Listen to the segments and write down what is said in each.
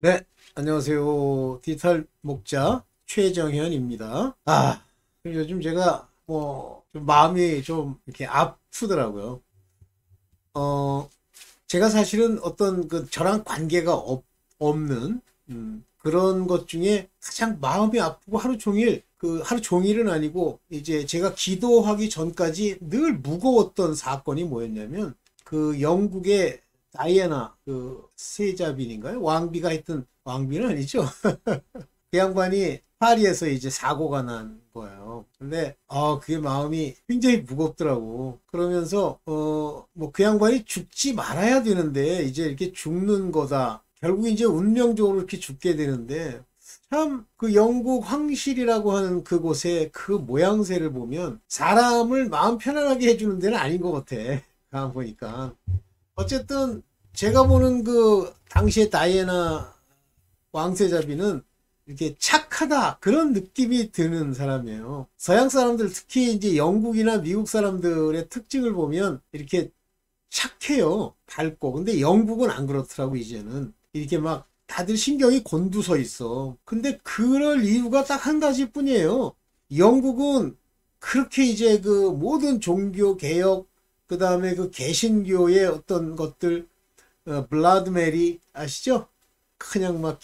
네, 안녕하세요. 디지털 목자 최정현입니다. 요즘 제가 좀 마음이 좀 이렇게 아프더라고요. 어, 제가 사실은 어떤 저랑 관계가 없는 그런 것 중에 가장 마음이 아프고 하루 종일 하루 종일은 아니고 이제 제가 기도하기 전까지 늘 무거웠던 사건이 뭐였냐면 영국의 다이애나 세자빈인가요? 왕비가 했던 왕비는 아니죠. 그 양반이 파리에서 이제 사고가 난 거예요. 근데 그게 마음이 굉장히 무겁더라고. 그러면서 뭐 그 양반이 죽지 말아야 되는데 이제 이렇게 죽는 거다. 결국 이제 운명적으로 이렇게 죽게 되는데 참 그 영국 황실이라고 하는 그곳의 그 모양새를 보면 사람을 마음 편안하게 해주는 데는 아닌 것 같아. 가만 보니까. 어쨌든 제가 보는 그 당시의 다이애나 왕세자비는 이렇게 착하다 그런 느낌이 드는 사람이에요. 서양 사람들 특히 이제 영국이나 미국 사람들의 특징을 보면 이렇게 착해요. 밝고. 근데 영국은 안 그렇더라고 이제는. 이렇게 막 다들 신경이 곤두서 있어. 근데 그럴 이유가 딱 한 가지뿐이에요. 영국은 그렇게 이제 그 모든 종교 개혁 그다음에 그 개신교의 어떤 것들 블라드 메리 아시죠? 그냥 막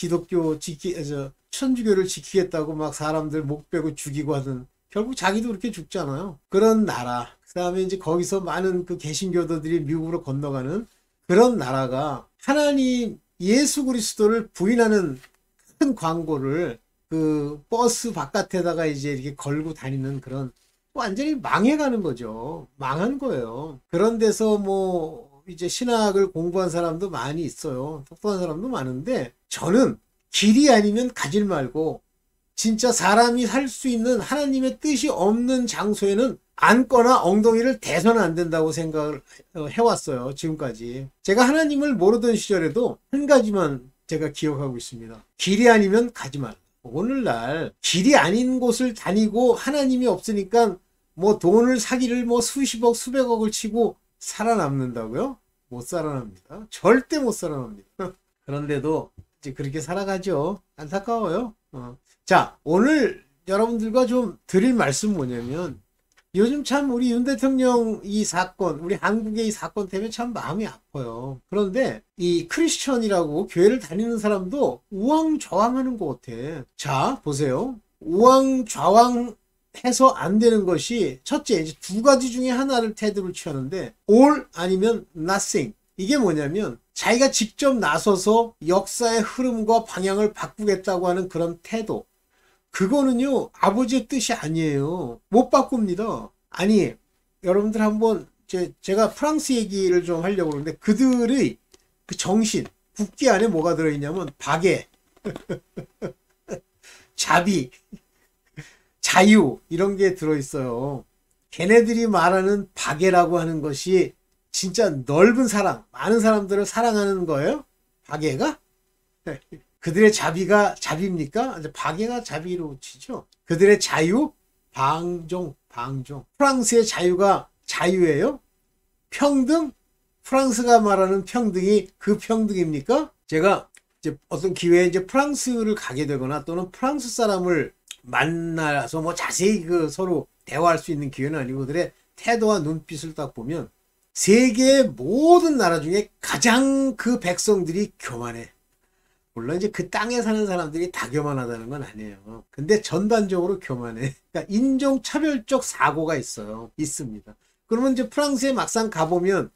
천주교를 지키겠다고 막 사람들 목 베고 죽이고 하던 결국 자기도 그렇게 죽잖아요. 그런 나라. 그다음에 이제 거기서 많은 그 개신교도들이 미국으로 건너가는 그런 나라가 하나님 예수 그리스도를 부인하는 큰 광고를 그 버스 바깥에다가 이제 이렇게 걸고 다니는 그런 완전히 망해가는 거죠. 망한 거예요. 그런 데서 뭐 이제 신학을 공부한 사람도 많이 있어요. 똑똑한 사람도 많은데 저는 길이 아니면 가질 말고 진짜 사람이 살 수 있는 하나님의 뜻이 없는 장소에는 앉거나 엉덩이를 대서는 안 된다고 생각을 해왔어요. 지금까지. 제가 하나님을 모르던 시절에도 한 가지만 제가 기억하고 있습니다. 길이 아니면 가지 말라. 오늘날 길이 아닌 곳을 다니고 하나님이 없으니까 뭐 돈을 사기를 뭐 수십억 수백억을 치고 살아남는다고요? 못 살아납니다. 절대 못 살아납니다. 그런데도 이제 그렇게 살아가죠. 안타까워요. 자, 오늘 여러분들과 좀 드릴 말씀 뭐냐면 요즘 참 우리 윤 대통령 이 사건, 우리 한국의 이 사건 때문에 참 마음이 아파요. 그런데 이 크리스천이라고 교회를 다니는 사람도 우왕좌왕하는 것 같아. 자, 보세요. 우왕좌왕해서 안 되는 것이 첫째, 이제 두 가지 중에 하나를 태도를 취하는데 all 아니면 nothing. 이게 뭐냐면 자기가 직접 나서서 역사의 흐름과 방향을 바꾸겠다고 하는 그런 태도. 그거는요, 아버지의 뜻이 아니에요. 못 바꿉니다. 아니, 여러분들 한번, 제가 프랑스 얘기를 좀 하려고 그러는데, 그들의 그 정신, 국기 안에 뭐가 들어있냐면, 박애, 자비, 자유, 이런 게 들어있어요. 걔네들이 말하는 박애라고 하는 것이 진짜 넓은 사랑, 많은 사람들을 사랑하는 거예요? 박애가? 그들의 자비가 자비입니까? 박애가 자비로 치죠. 그들의 자유? 방종, 방종. 프랑스의 자유가 자유예요? 평등? 프랑스가 말하는 평등이 그 평등입니까? 제가 이제 어떤 기회에 이제 프랑스를 가게 되거나 또는 프랑스 사람을 만나서 뭐 자세히 그 서로 대화할 수 있는 기회는 아니고 그들의 태도와 눈빛을 딱 보면 세계의 모든 나라 중에 가장 그 백성들이 교만해. 물론 이제 그 땅에 사는 사람들이 다 교만하다는 건 아니에요. 근데 전반적으로 교만해. 그러니까 인종차별적 사고가 있어요. 있습니다. 그러면 이제 프랑스에 막상 가보면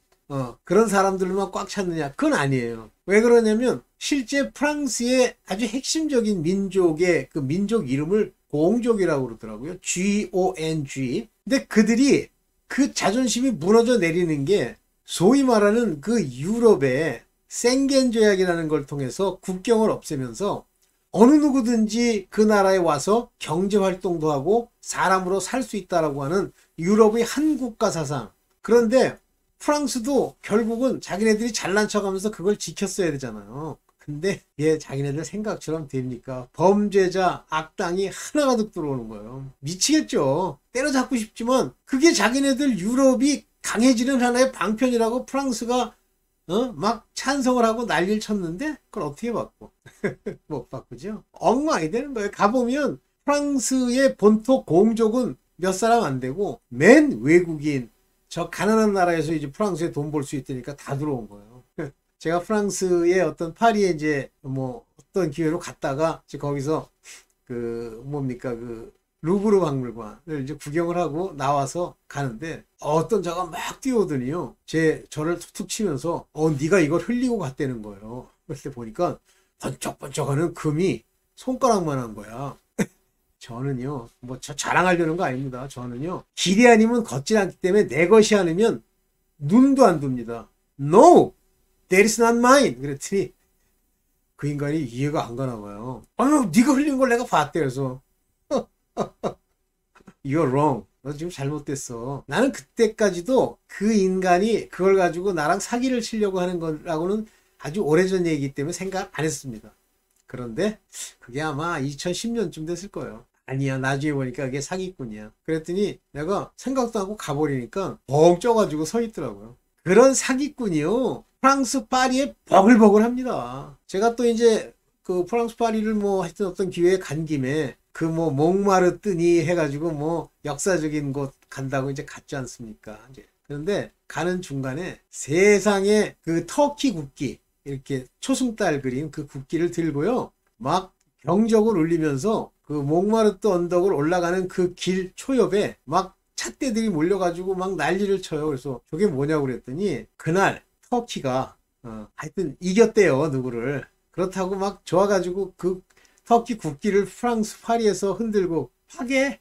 그런 사람들만 꽉 찼느냐? 그건 아니에요. 왜 그러냐면 실제 프랑스의 아주 핵심적인 민족의 그 민족 이름을 공족이라고 그러더라고요. G-O-N-G. 근데 그들이 그 자존심이 무너져 내리는 게 소위 말하는 그 유럽의 생겐 조약이라는 걸 통해서 국경을 없애면서 어느 누구든지 그 나라에 와서 경제 활동도 하고 사람으로 살 수 있다라고 하는 유럽의 한 국가 사상. 그런데 프랑스도 결국은 자기네들이 잘난 척하면서 그걸 지켰어야 되잖아요. 근데 얘 자기네들 생각처럼 됩니까? 범죄자, 악당이 하나가득 들어오는 거예요. 미치겠죠. 때려잡고 싶지만 그게 자기네들 유럽이 강해지는 하나의 방편이라고 프랑스가 막 찬성을 하고 난리를 쳤는데 그걸 어떻게 바꿔? 못 바꾸죠. 엉망이 되는 거예요. 가보면 프랑스의 본토 공족은 몇 사람 안 되고 맨 외국인, 저 가난한 나라에서 이제 프랑스에 돈 벌 수 있다니까 다 들어온 거예요. 제가 프랑스의 어떤 파리에 이제 뭐 어떤 기회로 갔다가 이제 거기서 그 뭡니까 그 루브르 박물관을 이제 구경을 하고 나와서 가는데 어떤 자가 막 뛰어오더니요. 저를 툭툭 치면서 네가 이걸 흘리고 갔다는 거예요. 그때 보니까 번쩍번쩍하는 금이 손가락만한 거야. 저는요, 뭐 저 자랑하려는 거 아닙니다. 저는요, 길이 아니면 걷질 않기 때문에 내 것이 아니면 눈도 안 둡니다. No, that is not mine. 그랬더니 그 인간이 이해가 안 가나 봐요. 네가 흘린 걸 내가 봤대. 그래서 You're wrong. 너 지금 잘못됐어. 나는 그때까지도 그 인간이 그걸 가지고 나랑 사기를 치려고 하는 거라고는 아주 오래전 얘기이기 때문에 생각 안 했습니다. 그런데 그게 아마 2010년쯤 됐을 거예요. 아니야, 나중에 보니까 그게 사기꾼이야. 그랬더니 내가 생각도 하고 가버리니까 벙 쪄가지고 서 있더라고요. 그런 사기꾼이요, 프랑스 파리에 버글버글 합니다. 제가 또 이제 그 프랑스 파리를 뭐 하여튼 어떤 기회에 간 김에 그 뭐 몽마르뜨니 해가지고 뭐 역사적인 곳 간다고 이제 갔지 않습니까? 이제 그런데 가는 중간에 세상에 그 터키 국기, 이렇게 초승달 그린 그 국기를 들고요, 막 경적을 울리면서 그 몽마르트 언덕을 올라가는 그 길 초엽에 막 찻대들이 몰려가지고 막 난리를 쳐요. 그래서 저게 뭐냐고 그랬더니 그날 터키가 하여튼 이겼대요, 누구를. 그렇다고 막 좋아가지고 그 터키 국기를 프랑스 파리에서 흔들고 파괴,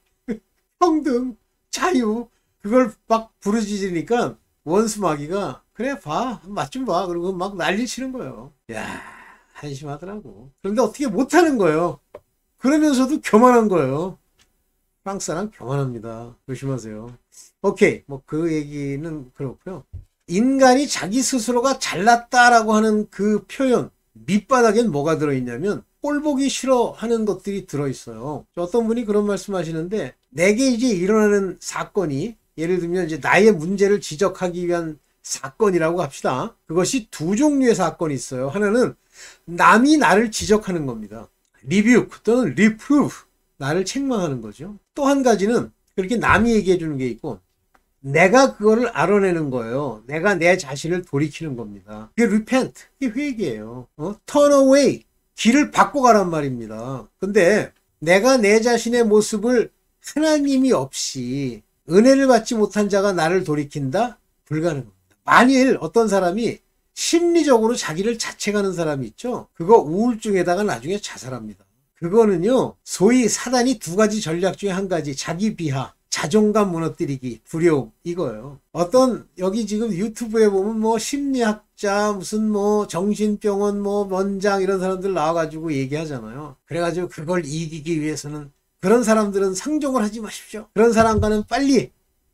평등, 자유, 그걸 막 부르짖으니까 원수 마귀가 그래 봐, 맛 좀 봐. 그리고 막 난리 치는 거예요. 야, 한심하더라고. 그런데 어떻게 못하는 거예요. 그러면서도 교만한 거예요. 프랑스 사람 교만합니다. 조심하세요. 오케이, 뭐 그 얘기는 그렇고요. 인간이 자기 스스로가 잘났다라고 하는 그 표현 밑바닥엔 뭐가 들어있냐면 꼴보기 싫어하는 것들이 들어있어요. 어떤 분이 그런 말씀하시는데, 내게 이제 일어나는 사건이 예를 들면 이제 나의 문제를 지적하기 위한 사건이라고 합시다. 그것이 두 종류의 사건이 있어요. 하나는 남이 나를 지적하는 겁니다. 리뷰 또는 리프루브, 나를 책망하는 거죠. 또 한 가지는 그렇게 남이 얘기해 주는 게 있고 내가 그거를 알아내는 거예요. 내가 내 자신을 돌이키는 겁니다. 이게 repent, 이게 회개예요. turn away, 길을 바꿔가란 말입니다. 근데 내가 내 자신의 모습을 하나님이 없이 은혜를 받지 못한 자가 나를 돌이킨다? 불가능합니다. 만일 어떤 사람이 심리적으로 자기를 자책하는 사람이 있죠. 그거 우울증에다가 나중에 자살합니다. 그거는요, 소위 사단이 두 가지 전략 중에 한 가지, 자기 비하, 자존감 무너뜨리기, 두려움, 이거예요. 어떤 여기 지금 유튜브에 보면 뭐 심리학자, 무슨 뭐 정신병원 뭐 원장 이런 사람들 나와가지고 얘기하잖아요. 그래가지고 그걸 이기기 위해서는 그런 사람들은 상종을 하지 마십시오. 그런 사람과는 빨리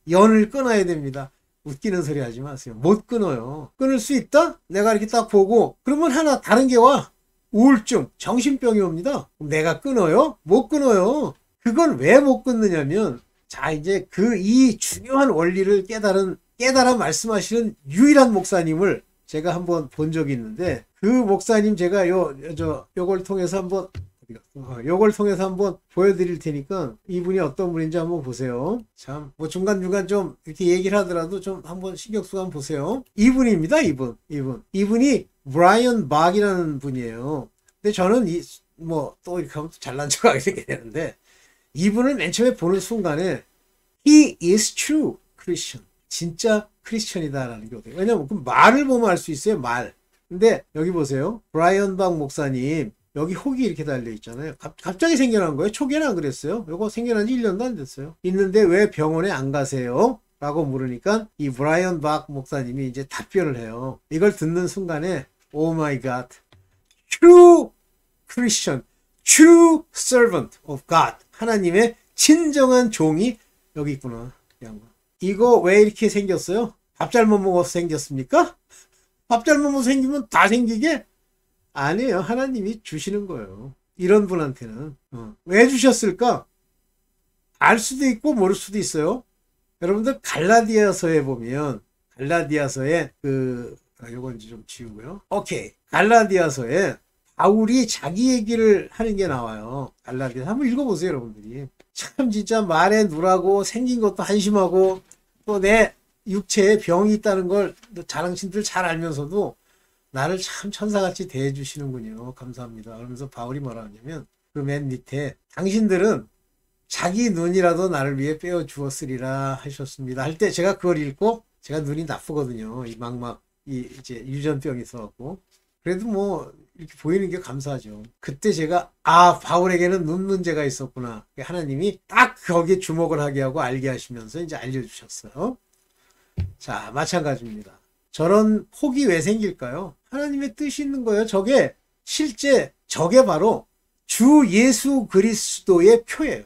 연을 끊어야 됩니다. 웃기는 소리 하지 마세요. 못 끊어요. 끊을 수 있다? 내가 이렇게 딱 보고 그러면 하나 다른 게 와. 우울증, 정신병이 옵니다. 그럼 내가 끊어요? 못 끊어요. 그걸 왜 못 끊느냐면, 자, 이제 이 중요한 원리를 깨달아 말씀하시는 유일한 목사님을 제가 한번 본 적이 있는데, 그 목사님 제가 요걸 통해서 한번 보여드릴 테니까 이분이 어떤 분인지 한번 보세요. 참, 뭐 중간중간 좀 이렇게 얘기를 하더라도 좀 한번 신경 쓰고 한번 보세요. 이분입니다, 이분이 브라이언 박이라는 분이에요. 근데 저는 또 이렇게 하면 잘난 척 하게 되는데, 이분을 맨 처음에 보는 순간에 He is true Christian. 진짜 크리스천이다라는 게 어때요? 왜냐면 그 말을 보면 알 수 있어요, 말. 근데 여기 보세요. 브라이언 박 목사님, 여기 혹이 이렇게 달려 있잖아요. 갑자기 생겨난 거예요. 초기에는 안 그랬어요. 이거 생겨난 지 1년도 안 됐어요. 있는데 왜 병원에 안 가세요? 라고 물으니까 이 브라이언 박 목사님이 이제 답변을 해요. 이걸 듣는 순간에 Oh my God, true Christian, true servant of God. 하나님의 진정한 종이 여기 있구나. 이거 왜 이렇게 생겼어요? 밥 잘못 먹어서 생겼습니까? 밥 잘못 먹어서 생기면 다 생기게? 아니에요. 하나님이 주시는 거예요. 이런 분한테는. 왜 주셨을까? 알 수도 있고 모를 수도 있어요. 여러분들 갈라디아서에 보면 갈라디아서에 요건 이제 좀 지우고요. 오케이. 갈라디아서에 바울이 자기 얘기를 하는 게 나와요. 갈라디아서 한번 읽어보세요, 여러분들이. 참 진짜 말에 누라고 생긴 것도 한심하고 또 내 육체에 병이 있다는 걸 자랑신들 잘 알면서도 나를 참 천사같이 대해주시는군요. 감사합니다. 그러면서 바울이 뭐라 하냐면 그 맨 밑에 당신들은 자기 눈이라도 나를 위해 빼어 주었으리라 하셨습니다. 할 때 제가 그걸 읽고 제가 눈이 나쁘거든요. 이 이제 유전병이 있어갖고. 그래도 뭐 이렇게 보이는 게 감사하죠. 그때 제가 바울에게는 눈 문제가 있었구나. 하나님이 딱 거기에 주목을 하게 하고 알게 하시면서 이제 알려주셨어요. 자, 마찬가지입니다. 저런 폭이 왜 생길까요? 하나님의 뜻이 있는 거예요. 저게 바로 주 예수 그리스도의 표예요.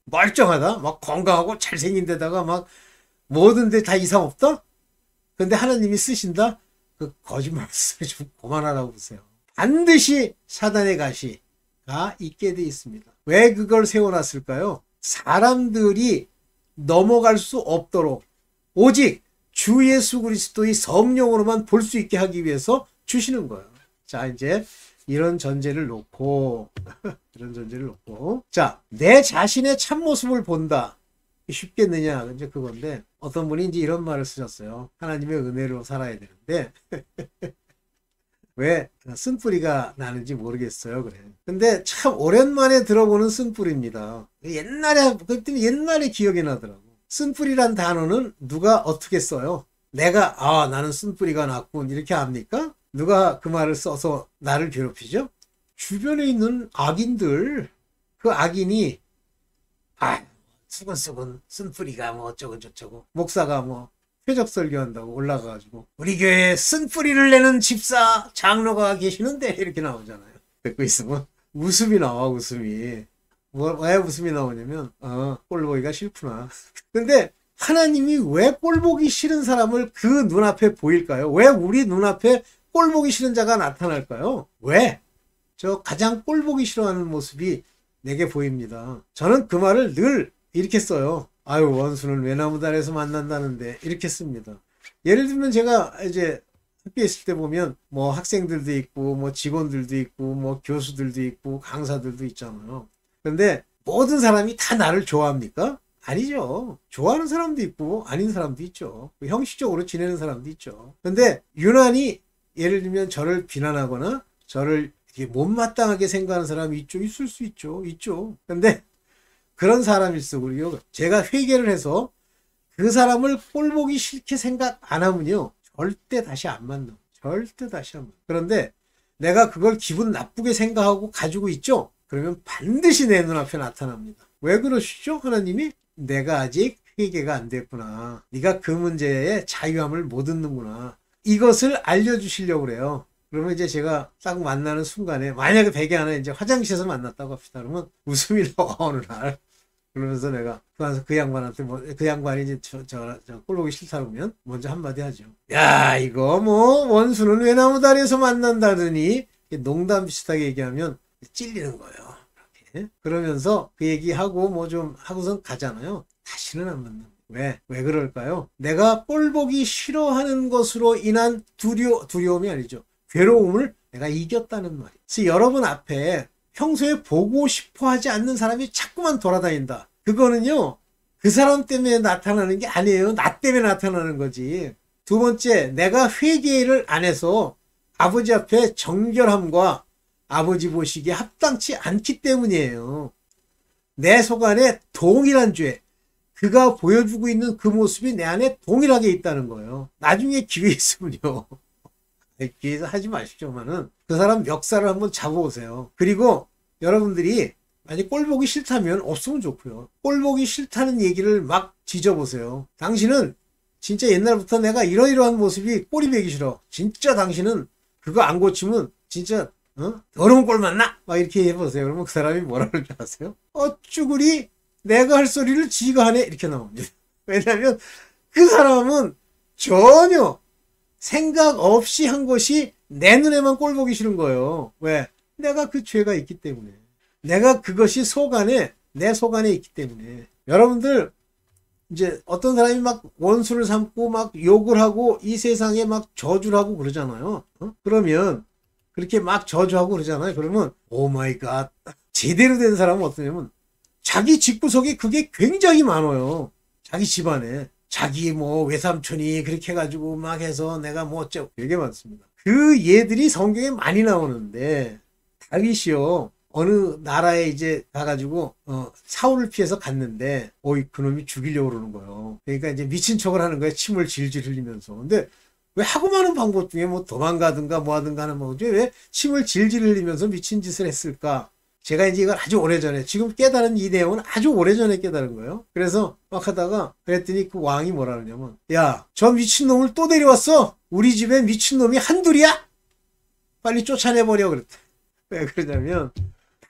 멀쩡하다, 막 건강하고 잘생긴 데다가 막 뭐든 데 다 이상 없다? 근데 하나님이 쓰신다? 그 거짓말 소리 좀 그만하라고 보세요. 반드시 사단의 가시가 있게 돼 있습니다. 왜 그걸 세워놨을까요? 사람들이 넘어갈 수 없도록 오직 주 예수 그리스도의 성령으로만 볼 수 있게 하기 위해서 주시는 거예요. 자, 이제 이런 전제를 놓고 자, 내 자신의 참모습을 본다. 쉽겠느냐? 이제 그건데 어떤 분이 이제 이런 말을 쓰셨어요. 하나님의 은혜로 살아야 되는데 왜 쓴뿌리가 나는지 모르겠어요. 그래. 근데 참 오랜만에 들어보는 쓴뿌리입니다. 그때는 옛날에 기억이 나더라고. 쓴뿌리란 단어는 누가 어떻게 써요? 내가 나는 쓴뿌리가 났군 이렇게 합니까? 누가 그 말을 써서 나를 괴롭히죠? 주변에 있는 악인들, 그 악인이 수근수근 쓴뿌리가 뭐 어쩌고 저쩌고, 목사가 뭐 표적 설교한다고 올라가가지고 우리 교회에 쓴뿌리를 내는 집사 장로가 계시는데 이렇게 나오잖아요. 듣고 있으면 웃음이 나와. 웃음이 왜 웃음이 나오냐면 꼴보기가 싫구나. 근데 하나님이 왜 꼴보기 싫은 사람을 그 눈앞에 보일까요? 왜 우리 눈앞에 꼴보기 싫은 자가 나타날까요? 왜? 저 가장 꼴보기 싫어하는 모습이 내게 보입니다. 저는 그 말을 늘 이렇게 써요. 원수는 외나무다리에서 만난다는데 이렇게 씁니다. 예를 들면 제가 이제 학교에 있을 때 보면 뭐 학생들도 있고 뭐 직원들도 있고 뭐 교수들도 있고 강사들도 있잖아요. 근데 모든 사람이 다 나를 좋아합니까? 아니죠. 좋아하는 사람도 있고 아닌 사람도 있죠. 형식적으로 지내는 사람도 있죠. 근데 유난히 예를 들면 저를 비난하거나 저를 못마땅하게 생각하는 사람이 있을 수 있죠. 근데 그런 사람일수록요, 제가 회개를 해서 그 사람을 꼴보기 싫게 생각 안 하면요, 절대 다시 안 만나. 그런데 내가 그걸 기분 나쁘게 생각하고 가지고 있죠? 그러면 반드시 내 눈앞에 나타납니다. 왜 그러시죠? 하나님이 내가 아직 회개가 안 됐구나. 네가 그 문제에 자유함을 못 얻는구나. 이것을 알려주시려고 그래요. 그러면 이제 제가 딱 만나는 순간에 만약에 베개 하나 이제 화장실에서 만났다고 합시다. 그러면 웃음이 나와 어느 날. 그러면서 내가 그 양반한테 그 양반이 이제 저 꼴보기 싫다 그러면 먼저 한마디 하죠. 야, 이거 뭐 원수는 외나무다리에서 만난다더니 농담 비슷하게 얘기하면 찔리는 거예요. 이렇게. 그러면서 그 얘기하고 뭐 좀 하고선 가잖아요. 다시는 안 만납니다. 왜 그럴까요? 내가 꼴보기 싫어하는 것으로 인한 두려움이 아니죠. 괴로움을 내가 이겼다는 말이에요. 그래서 여러분 앞에 평소에 보고 싶어 하지 않는 사람이 자꾸만 돌아다닌다. 그거는요, 그 사람 때문에 나타나는 게 아니에요. 나 때문에 나타나는 거지. 두 번째, 내가 회개를 안 해서 아버지 앞에 정결함과 아버지 보시기에 합당치 않기 때문이에요. 내 속 안에 동일한 죄, 그가 보여주고 있는 그 모습이 내 안에 동일하게 있다는 거예요. 나중에 기회 있으면요. 기회에서 하지 마시죠만은 그 사람 멱살을 한번 잡아보세요. 그리고 여러분들이 만약 꼴보기 싫다면 없으면 좋고요. 꼴보기 싫다는 얘기를 막 지져보세요. 당신은 진짜 옛날부터 내가 이러이러한 모습이 꼴이 배기 싫어. 진짜 당신은 그거 안 고치면 진짜 더러운 꼴 맞나? 막 이렇게 해보세요. 그러면 그 사람이 뭐라 그럴 줄 아세요? 쭈구리 내가 할 소리를 지가 하네 이렇게 나옵니다. 왜냐하면 그 사람은 전혀 생각 없이 한 것이 내 눈에만 꼴 보기 싫은 거예요. 왜? 내가 그 죄가 있기 때문에. 내가 그것이 내 속 안에 있기 때문에. 여러분들 이제 어떤 사람이 막 원수를 삼고 막 욕을 하고 이 세상에 막 저주를 하고 그러잖아요. 그러면 그렇게 막 저주하고 그러잖아요. 그러면 오 마이 갓. 제대로 된 사람은 어떠냐면 자기 집구석에 그게 굉장히 많아요. 자기 집안에. 자기 뭐 외삼촌이 그렇게 해가지고 막 해서 내가 뭐 어쩌고 되게 많습니다. 그 예들이 성경에 많이 나오는데 다윗이요. 어느 나라에 이제 가가지고 사울을 피해서 갔는데 그놈이 죽이려고 그러는 거예요. 그러니까 이제 미친 척을 하는 거예요. 침을 질질 흘리면서. 근데 왜 하고 많은 방법 중에 뭐 도망가든가 뭐 하든가 하는 거지 왜 침을 질질 흘리면서 미친 짓을 했을까? 제가 이제 이걸 아주 오래전에 지금 깨달은 이 내용은 아주 오래전에 깨달은 거예요. 그래서 막 하다가 그랬더니 그 왕이 뭐라 그러냐면 야, 저 미친놈을 또 데려왔어. 우리 집에 미친놈이 한둘이야. 빨리 쫓아내버려 그랬대. 왜 그러냐면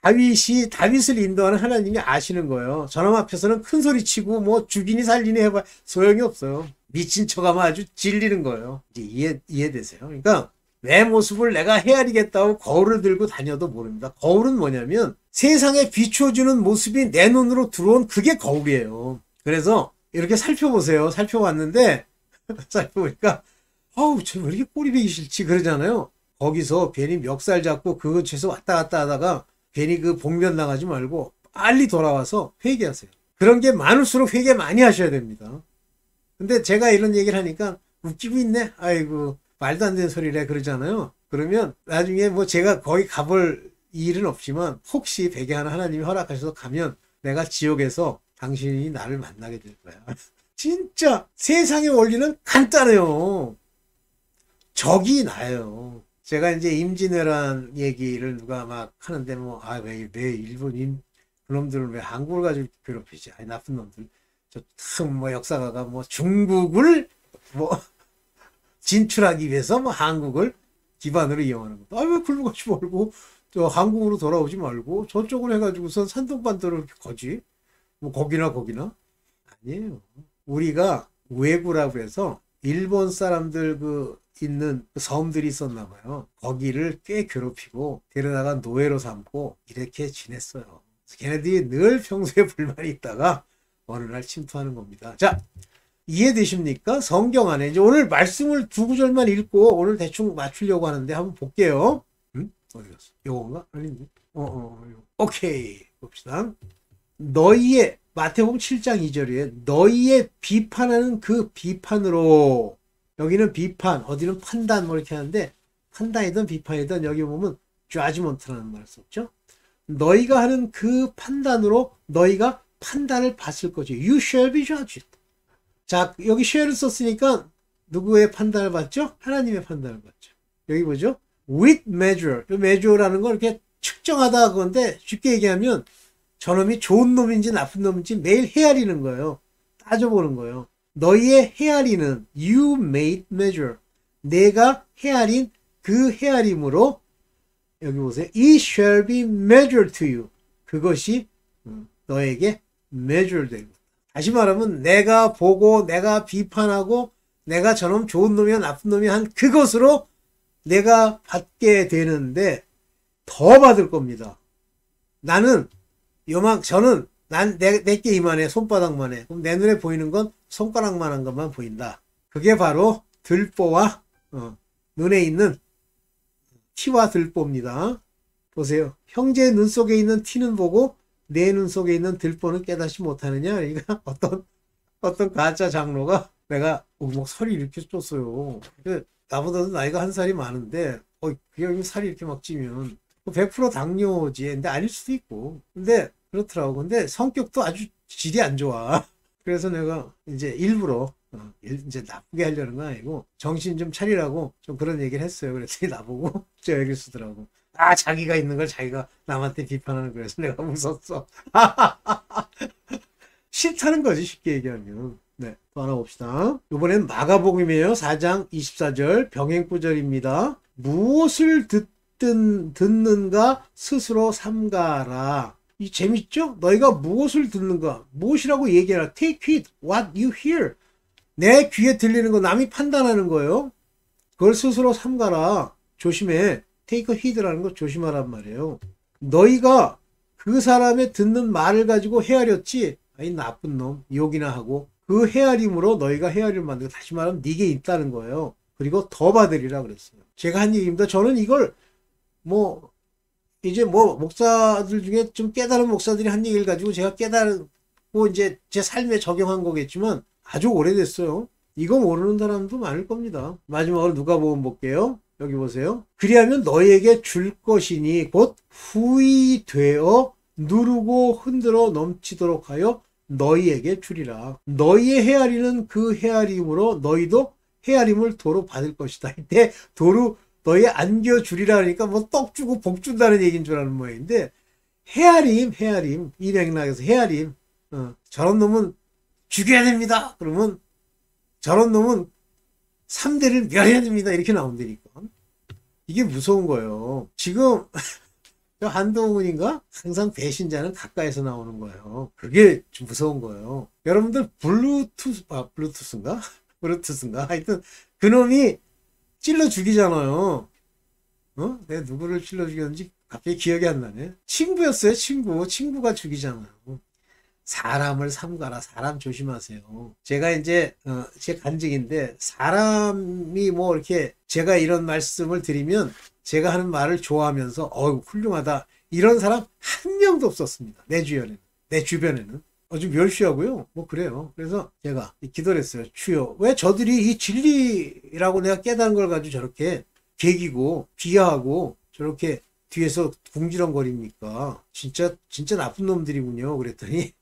다윗을 인도하는 하나님이 아시는 거예요. 저놈 앞에서는 큰 소리 치고 뭐 죽이니 살리니 해봐 소용이 없어요. 미친 척하면 아주 질리는 거예요. 이제 이해되세요? 그러니까 내 모습을 내가 헤아리겠다고 거울을 들고 다녀도 모릅니다. 거울은 뭐냐면 세상에 비춰주는 모습이 내 눈으로 들어온 그게 거울이에요. 그래서 이렇게 살펴보세요. 살펴봤는데 살펴보니까 쟤 왜 이렇게 꼴이 보기 싫지 그러잖아요. 거기서 괜히 멱살 잡고 그 근처에서 왔다 갔다 하다가 괜히 그 봉변 나가지 말고 빨리 돌아와서 회개하세요. 그런 게 많을수록 회개 많이 하셔야 됩니다. 근데 제가 이런 얘기를 하니까 웃기고 있네. 아이고 말도 안 되는 소리래 그러잖아요. 그러면 나중에 뭐 제가 거기 가볼 일은 없지만 혹시 배경하는 하나님이 허락하셔서 가면 내가 지옥에서 당신이 나를 만나게 될 거야. 진짜 세상의 원리는 간단해요. 적이 나요. 제가 이제 임진왜란 얘기를 누가 막 하는데 왜 일본인 그놈들은 왜 한국을 가지고 괴롭히지? 아니 나쁜 놈들. 저 참 뭐 역사가가 뭐 중국을 뭐 진출하기 위해서 뭐 한국을 기반으로 이용하는 것도 왜 굴러가지 말고 저 한국으로 돌아오지 말고 저쪽을 해가지고선 산동반도를 거지 뭐 거기나 아니에요. 우리가 왜구라고 해서 일본 사람들 그 있는 그 섬들이 있었나 봐요. 거기를 꽤 괴롭히고 데려다가 노예로 삼고 이렇게 지냈어요. 걔네들이 늘 평소에 불만이 있다가 어느 날 침투하는 겁니다. 자, 이해되십니까? 성경 안에 이제 오늘 말씀을 두 구절만 읽고 오늘 대충 맞추려고 하는데 한번 볼게요. 어디 갔어? 요건가? 아닌데. 오케이. 봅시다. 너희의 마태복음 7장 2절에 너희의 비판하는 그 비판으로 여기는 비판, 어디는 판단 뭐 이렇게 하는데 판단이든 비판이든 여기 보면 judgment라는 말을 썼죠. 너희가 하는 그 판단으로 너희가 판단을 받을 거죠. You shall be judged. 자, 여기 shall을 썼으니까 누구의 판단을 받죠? 하나님의 판단을 받죠. 여기 보죠? With measure. measure라는 건 이렇게 측정하다 그건데 쉽게 얘기하면 저놈이 좋은 놈인지 나쁜 놈인지 매일 헤아리는 거예요. 따져보는 거예요. 너희의 헤아리는 you made measure. 내가 헤아린 그 헤아림으로 여기 보세요. It shall be measured to you. 그것이 너에게 measure 되는 거다. 다시 말하면 내가 보고 내가 비판하고 내가 저놈 좋은 놈이야 나쁜 놈이야 한 그것으로 내가 받게 되는데 더 받을 겁니다. 저는 내게 이만해 손바닥만 해. 그럼 내 눈에 보이는 건 손가락만한 것만 보인다. 그게 바로 들보와 눈에 있는 티와 들보입니다. 보세요. 형제의 눈 속에 있는 티는 보고 내 눈 속에 있는 들보는 깨닫지 못하느냐. 그러니까 어떤 가짜 장로가 내가 막 살이 이렇게 쪘어요. 나보다도 나이가 한 살이 많은데 그냥 살이 이렇게 막 찌면 100% 당뇨지. 근데 아닐 수도 있고. 근데 그렇더라고. 근데 성격도 아주 질이 안 좋아. 그래서 내가 이제 일부러 이제 나쁘게 하려는 건 아니고 정신 좀 차리라고 좀 그런 얘기를 했어요. 그랬더니 나보고 저 얘기를 쓰더라고. 자기가 있는 걸 자기가 남한테 비판하는 거여서 내가 웃었어. 싫다는 거지 쉽게 얘기하면. 네, 또 하나 봅시다. 이번엔 마가복음이에요. 4장 24절 병행구절입니다. 무엇을 듣는가 스스로 삼가라. 이 재밌죠? 너희가 무엇을 듣는가? 무엇이라고 얘기하라. Take heed what you hear. 내 귀에 들리는 거 남이 판단하는 거예요. 그걸 스스로 삼가라. 조심해. Take heed라는 거 조심하란 말이에요. 너희가 그 사람의 듣는 말을 가지고 헤아렸지. 아이 나쁜 놈 욕이나 하고 그 헤아림으로 너희가 헤아림을 만들고, 다시 말하면 네게 있다는 거예요. 그리고 더 받으리라 그랬어요. 제가 한 얘기입니다. 저는 이걸 뭐 이제 뭐 목사들 중에 좀 깨달은 목사들이 한 얘기를 가지고 제가 깨달고 이제 제 삶에 적용한 거겠지만 아주 오래됐어요. 이거 모르는 사람도 많을 겁니다. 마지막으로 누가복음 볼게요. 여기 보세요. 그리하면 너희에게 줄 것이니 곧 후히 되어 누르고 흔들어 넘치도록 하여 너희에게 주리라. 너희의 헤아리는 그 헤아림으로 너희도 헤아림을 도로 받을 것이다. 이때 도로 너희 안겨주리라 하니까 뭐 떡 주고 복 준다는 얘기인 줄 아는 모양인데, 헤아림 이 맥락에서 헤아림, 저런 놈은 죽여야 됩니다. 그러면 저런 놈은 3대를 멸해야 됩니다. 이렇게 나온다니까. 이게 무서운 거예요. 지금 한동훈인가? 항상 배신자는 가까이서 나오는 거예요. 그게 좀 무서운 거예요. 여러분들 블루투스인가? 블루투스인가? 하여튼 그놈이 찔러 죽이잖아요. 내가 누구를 찔러 죽였는지 갑자기 기억이 안 나네. 친구였어요. 친구가 죽이잖아요. 사람을 삼가라. 사람 조심하세요. 제가 이제 제 간증인데, 사람이 뭐 이렇게 제가 이런 말씀을 드리면 제가 하는 말을 좋아하면서 훌륭하다 이런 사람 한 명도 없었습니다. 내 주변에는 좀 멸시하고요. 뭐 그래요. 그래서 제가 기도를 했어요. 주여, 왜 저들이 이 진리라고 내가 깨달은 걸 가지고 저렇게 개기고 비하하고 저렇게 뒤에서 궁지렁거립니까? 진짜 나쁜 놈들이군요. 그랬더니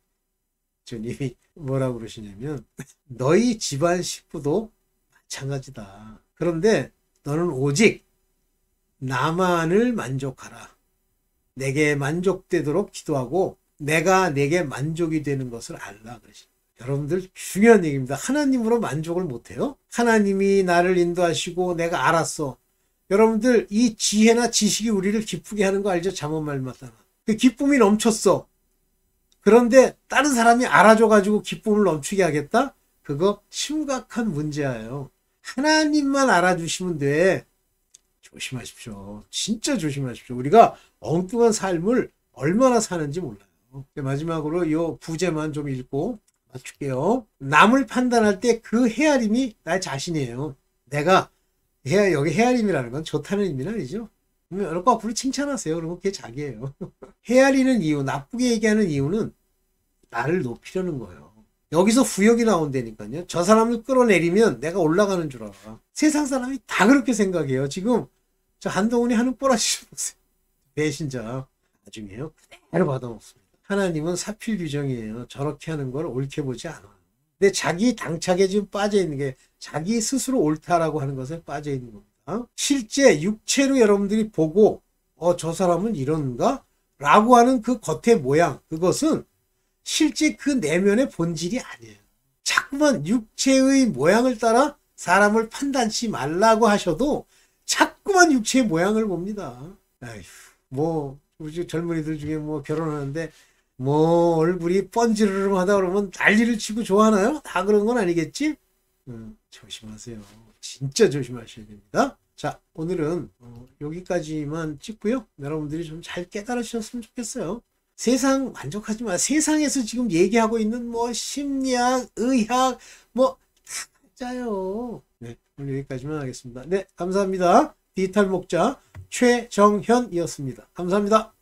주님이 뭐라고 그러시냐면, 너희 집안 식구도 마찬가지다. 그런데 너는 오직 나만을 만족하라. 내게 만족되도록 기도하고 내가 내게 만족이 되는 것을 알라. 그러시. 여러분들 중요한 얘기입니다. 하나님으로 만족을 못해요? 하나님이 나를 인도하시고 내가 알았어. 여러분들 이 지혜나 지식이 우리를 기쁘게 하는 거 알죠? 잠언 말마다. 그 기쁨이 넘쳤어. 그런데 다른 사람이 알아줘가지고 기쁨을 넘치게 하겠다? 그거 심각한 문제예요. 하나님만 알아주시면 돼. 조심하십시오. 진짜 조심하십시오. 우리가 엉뚱한 삶을 얼마나 사는지 몰라요. 마지막으로 이 부제만 좀 읽고 맞출게요. 남을 판단할 때 그 헤아림이 나 자신이에요. 내가 여기 헤아림이라는 건 좋다는 의미는 아니죠. 여러분 앞으로 칭찬하세요. 그러면 그게 자기예요. 헤아리는 이유, 나쁘게 얘기하는 이유는 나를 높이려는 거예요. 여기서 후역이 나온다니까요. 저 사람을 끌어내리면 내가 올라가는 줄 알아. 세상 사람이 다 그렇게 생각해요. 지금 저 한동훈이 하는 뽀라시 좀 보세요. 배신자. 나중에요. 그대로 받아먹습니다. 하나님은 사필 규정이에요. 저렇게 하는 걸 옳게 보지 않아요. 근데 자기 당착에 지금 빠져 있는 게, 자기 스스로 옳다라고 하는 것에 빠져 있는 겁니다. 실제 육체로 여러분들이 보고 저 사람은 이런가? 라고 하는 그 겉의 모양, 그것은 실제 그 내면의 본질이 아니에요. 자꾸만 육체의 모양을 따라 사람을 판단치 말라고 하셔도 자꾸만 육체의 모양을 봅니다. 아휴, 뭐 우리 젊은이들 중에 뭐 결혼하는데 뭐 얼굴이 번지르르하다 그러면 난리를 치고 좋아하나요? 다 그런 건 아니겠지? 조심하세요. 진짜 조심하셔야 됩니다. 자, 오늘은 여기까지만 찍고요. 여러분들이 좀 잘 깨달으셨으면 좋겠어요. 세상 만족하지 마. 세상에서 지금 얘기하고 있는 뭐 심리학, 의학 뭐 다 가짜요. 네, 오늘 여기까지만 하겠습니다. 네, 감사합니다. 디지털 목자 최정현이었습니다. 감사합니다.